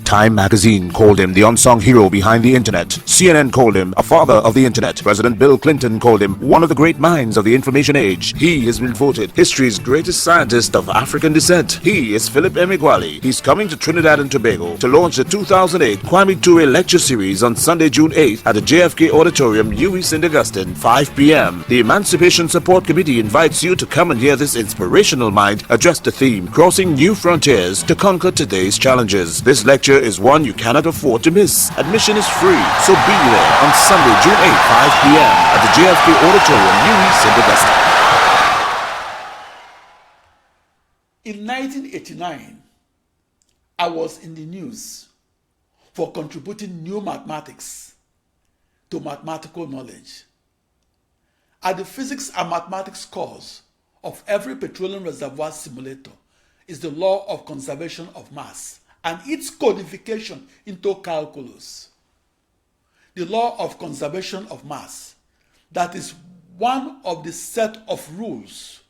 Time magazine called him the unsung hero behind the internet. CNN called him a father of the internet. President Bill Clinton called him one of the great minds of the information age. He has been voted history's greatest scientist of African descent. He is Philip Emeagwali. He's coming to Trinidad and Tobago to launch the 2008 Kwame Ture lecture series on Sunday, June 8th at the JFK Auditorium, UWI St. Augustine, 5 p.m. The Emancipation Support Committee invites you to come and hear this inspirational mind address the theme, Crossing New Frontiers to Conquer Today's Challenges. This lecture is one you cannot afford to miss. Admission is free, so be there on Sunday, June 8th, 5 p.m. at the JFK Auditorium, UWI St. Augustine. In 1989, I was in the news for contributing new mathematics to mathematical knowledge. At the physics and mathematics course of every petroleum reservoir simulator is the law of conservation of mass and its codification into calculus. The law of conservation of mass, that is one of the set of rules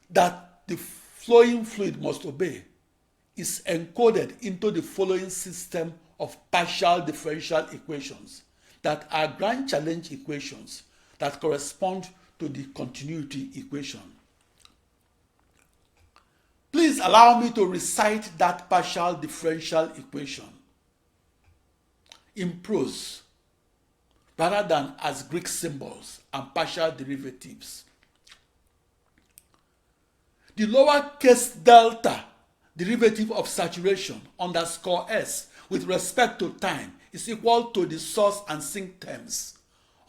that the flowing fluid must obey, is encoded into the following system of partial differential equations that are grand challenge equations that correspond to the continuity equation. Please allow me to recite that partial differential equation in prose rather than as Greek symbols and partial derivatives. The lowercase delta derivative of saturation underscore S with respect to time is equal to the source and sink terms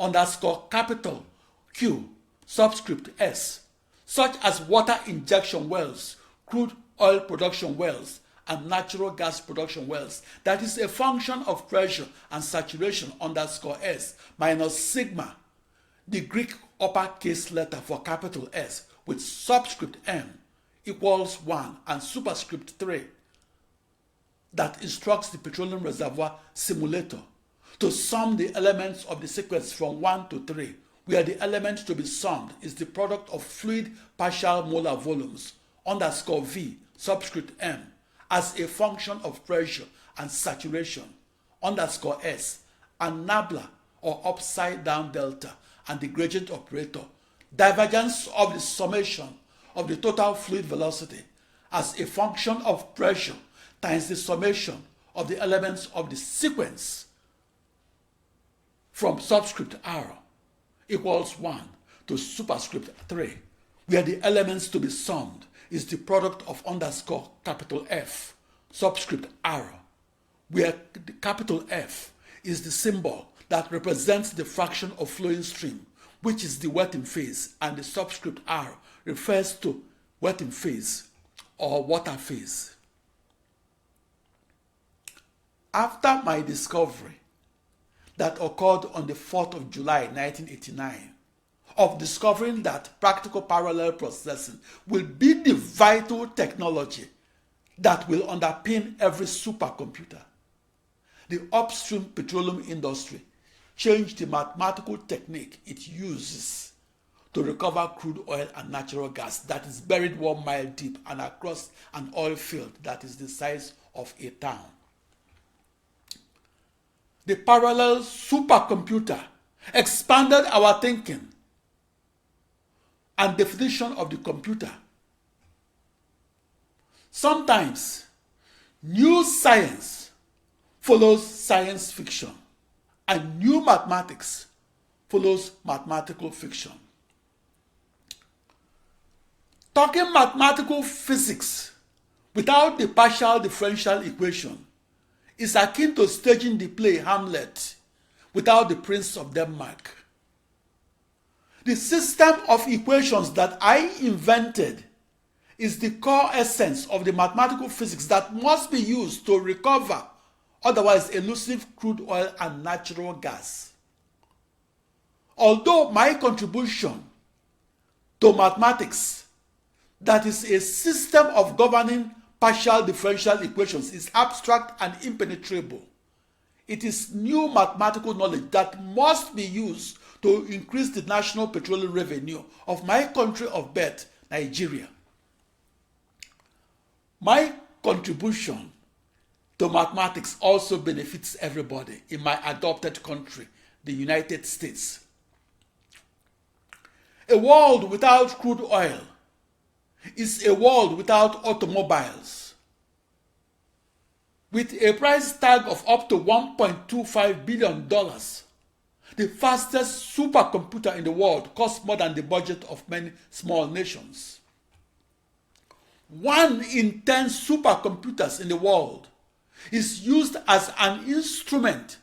underscore capital Q subscript S, such as water injection wells, crude oil production wells, and natural gas production wells, that is a function of pressure and saturation underscore S minus sigma, the Greek uppercase letter for capital S with subscript M equals 1 and superscript 3 that instructs the petroleum reservoir simulator to sum the elements of the sequence from 1 to 3, where the element to be summed is the product of fluid partial molar volumes underscore V subscript M as a function of pressure and saturation underscore S and nabla or upside down delta and the gradient operator, divergence of the summation of the total fluid velocity as a function of pressure times the summation of the elements of the sequence from subscript R equals 1 to superscript 3, where the elements to be summed is the product of underscore capital F subscript R, where the capital F is the symbol that represents the fraction of flowing stream, which is the wetting phase, and the subscript R refers to wetting phase or water phase. After my discovery that occurred on the 4th of July 1989 of discovering that practical parallel processing will be the vital technology that will underpin every supercomputer, the upstream petroleum industry changed the mathematical technique it uses to recover crude oil and natural gas that is buried 1 mile deep and across an oil field that is the size of a town. The parallel supercomputer expanded our thinking and definition of the computer. Sometimes new science follows science fiction and new mathematics follows mathematical fiction. Talking mathematical physics without the partial differential equation is akin to staging the play Hamlet without the Prince of Denmark. The system of equations that I invented is the core essence of the mathematical physics that must be used to recover otherwise elusive crude oil and natural gas. Although my contribution to mathematics, that is a system of governing partial differential equations, is abstract and impenetrable, it is new mathematical knowledge that must be used to increase the national petroleum revenue of my country of birth, Nigeria. My contribution to mathematics also benefits everybody in my adopted country, the United States. A world without crude oil is a world without automobiles. With a price tag of up to $1.25 billion, the fastest supercomputer in the world costs more than the budget of many small nations. 1 in 10 supercomputers in the world is used as an instrument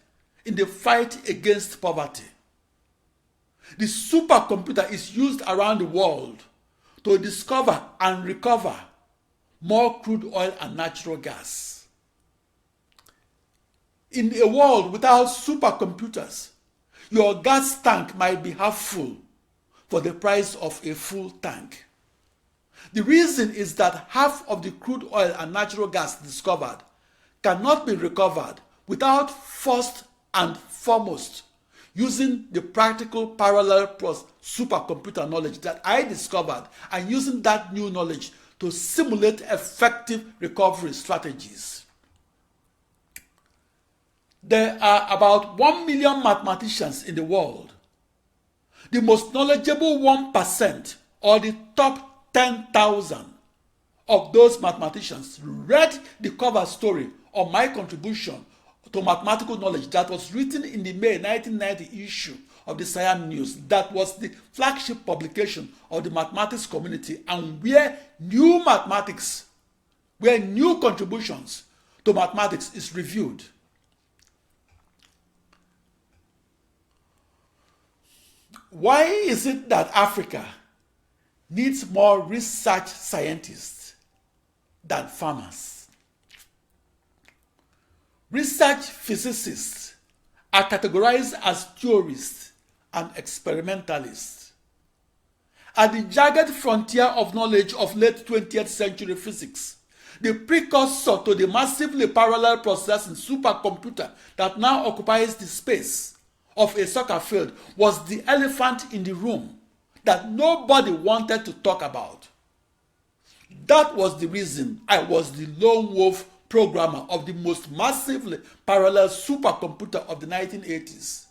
in the fight against poverty. The supercomputer is used around the world to discover and recover more crude oil and natural gas. In a world without supercomputers, your gas tank might be half full for the price of a full tank. The reason is that half of the crude oil and natural gas discovered cannot be recovered without first and foremost using the practical parallel plus supercomputer knowledge that I discovered and using that new knowledge to simulate effective recovery strategies. There are about 1 million mathematicians in the world. The most knowledgeable 1%, or the top 10,000 of those mathematicians, read the cover story of my contribution to mathematical knowledge that was written in the May 1990 issue of the Siam News, that was the flagship publication of the mathematics community, and where new contributions to mathematics is reviewed. Why is it that Africa needs more research scientists than farmers? Research physicists are categorized as theorists and experimentalists. At the jagged frontier of knowledge of late 20th century physics, the precursor to the massively parallel processing supercomputer that now occupies the space of a soccer field was the elephant in the room that nobody wanted to talk about. That was the reason I was the lone wolf programmer of the most massively parallel supercomputer of the 1980s.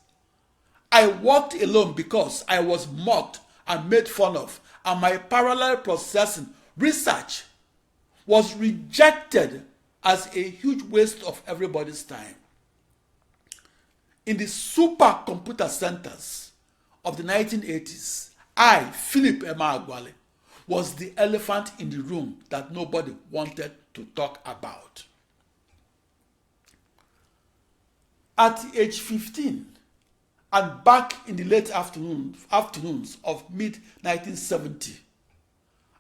I worked alone because I was mocked and made fun of, and my parallel processing research was rejected as a huge waste of everybody's time. In the supercomputer centers of the 1980s, I, Philip Emeagwali, was the elephant in the room that nobody wanted to talk about. At age 15, and back in the late afternoons of mid-1970,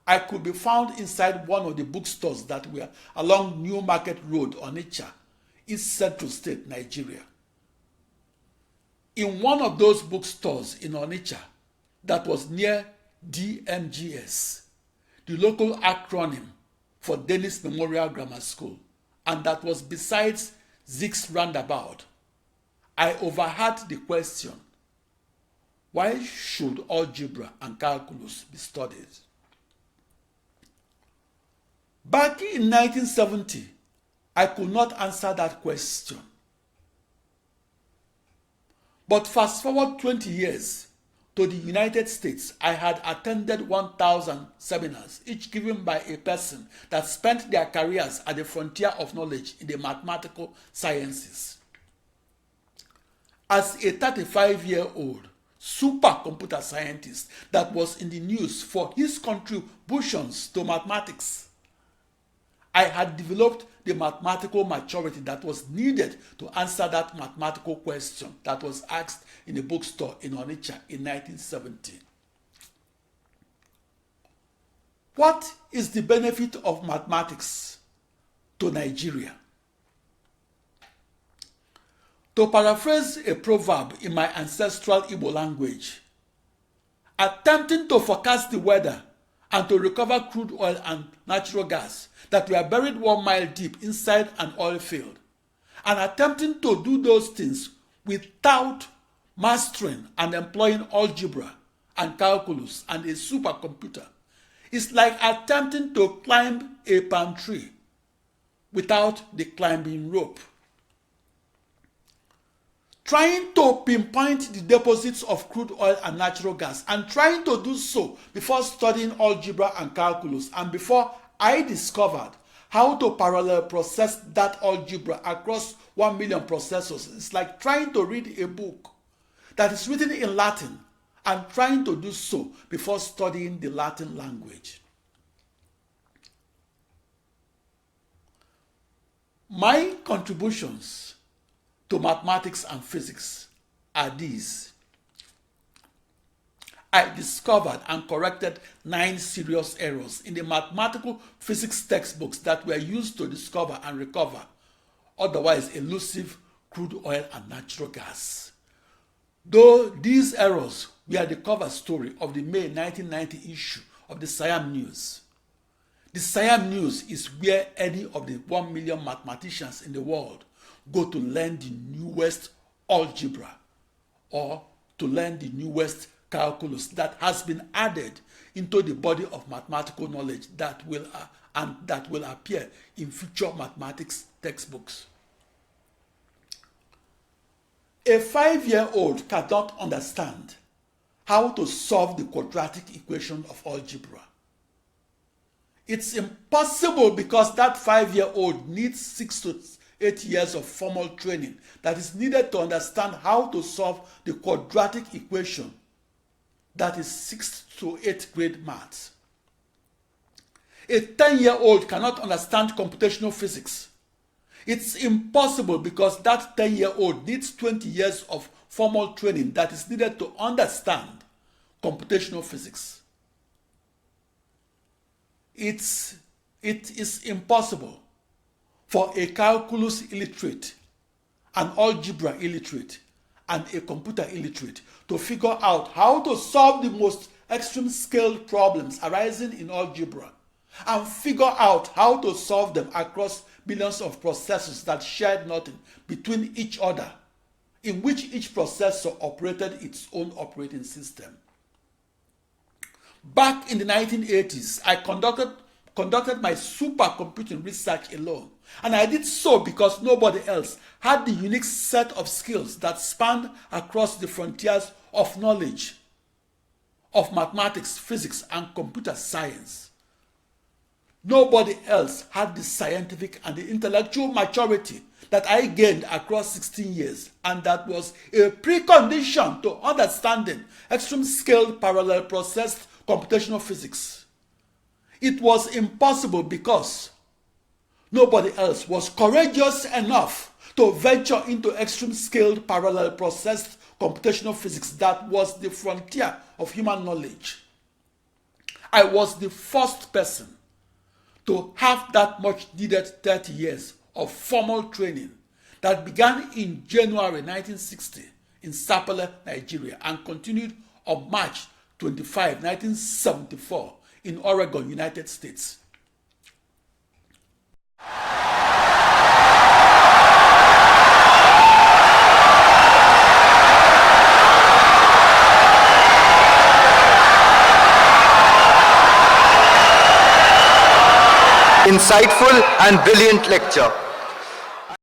I could be found inside one of the bookstores that were along New Market Road, Onitsha, East Central State, Nigeria. In one of those bookstores in Onitsha that was near DMGS, the local acronym for Dennis Memorial Grammar School, and that was besides Zig's Roundabout, I overheard the question, why should algebra and calculus be studied? Back in 1970, I could not answer that question. But fast forward 20 years to the United States, I had attended 1,000 seminars, each given by a person that spent their careers at the frontier of knowledge in the mathematical sciences. As a 35-year-old supercomputer scientist that was in the news for his contributions to mathematics, I had developed the mathematical maturity that was needed to answer that mathematical question that was asked in a bookstore in Onitsha in 1970. What is the benefit of mathematics to Nigeria? To paraphrase a proverb in my ancestral Igbo language, attempting to forecast the weather and to recover crude oil and natural gas that were buried 1 mile deep inside an oil field, and attempting to do those things without mastering and employing algebra and calculus and a supercomputer is like attempting to climb a palm tree without the climbing rope. Trying to pinpoint the deposits of crude oil and natural gas, and trying to do so before studying algebra and calculus, and before I discovered how to parallel process that algebra across 1 million processors. It's like trying to read a book that is written in Latin and trying to do so before studying the Latin language. My contributions to mathematics and physics are these. I discovered and corrected 9 serious errors in the mathematical physics textbooks that were used to discover and recover otherwise elusive crude oil and natural gas. Though these errors were the cover story of the May 1990 issue of the Siam News. The Siam News is where any of the 1 million mathematicians in the world go to learn the newest algebra or to learn the newest calculus that has been added into the body of mathematical knowledge that will appear in future mathematics textbooks. A 5-year-old cannot understand how to solve the quadratic equation of algebra. It's impossible because that 5-year-old needs 6 to 8 years of formal training that is needed to understand how to solve the quadratic equation that is 6th to 8th grade maths. A 10-year-old cannot understand computational physics. It's impossible because that 10-year-old needs 20 years of formal training that is needed to understand computational physics. It is impossible for a calculus illiterate, an algebra illiterate, and a computer illiterate to figure out how to solve the most extreme scale problems arising in algebra and figure out how to solve them across billions of processors that shared nothing between each other, in which each processor operated its own operating system. Back in the 1980s, I conducted my supercomputing research alone, and I did so because nobody else had the unique set of skills that spanned across the frontiers of knowledge of mathematics, physics, and computer science. Nobody else had the scientific and the intellectual maturity that I gained across 16 years, and that was a precondition to understanding extreme-scale parallel processed computational physics. It was impossible because nobody else was courageous enough to venture into extreme-scaled parallel processed computational physics that was the frontier of human knowledge. I was the first person to have that much needed 30 years of formal training that began in January 1960 in Sapele, Nigeria, and continued on March 25, 1974 in Oregon, United States. Insightful and brilliant lecture.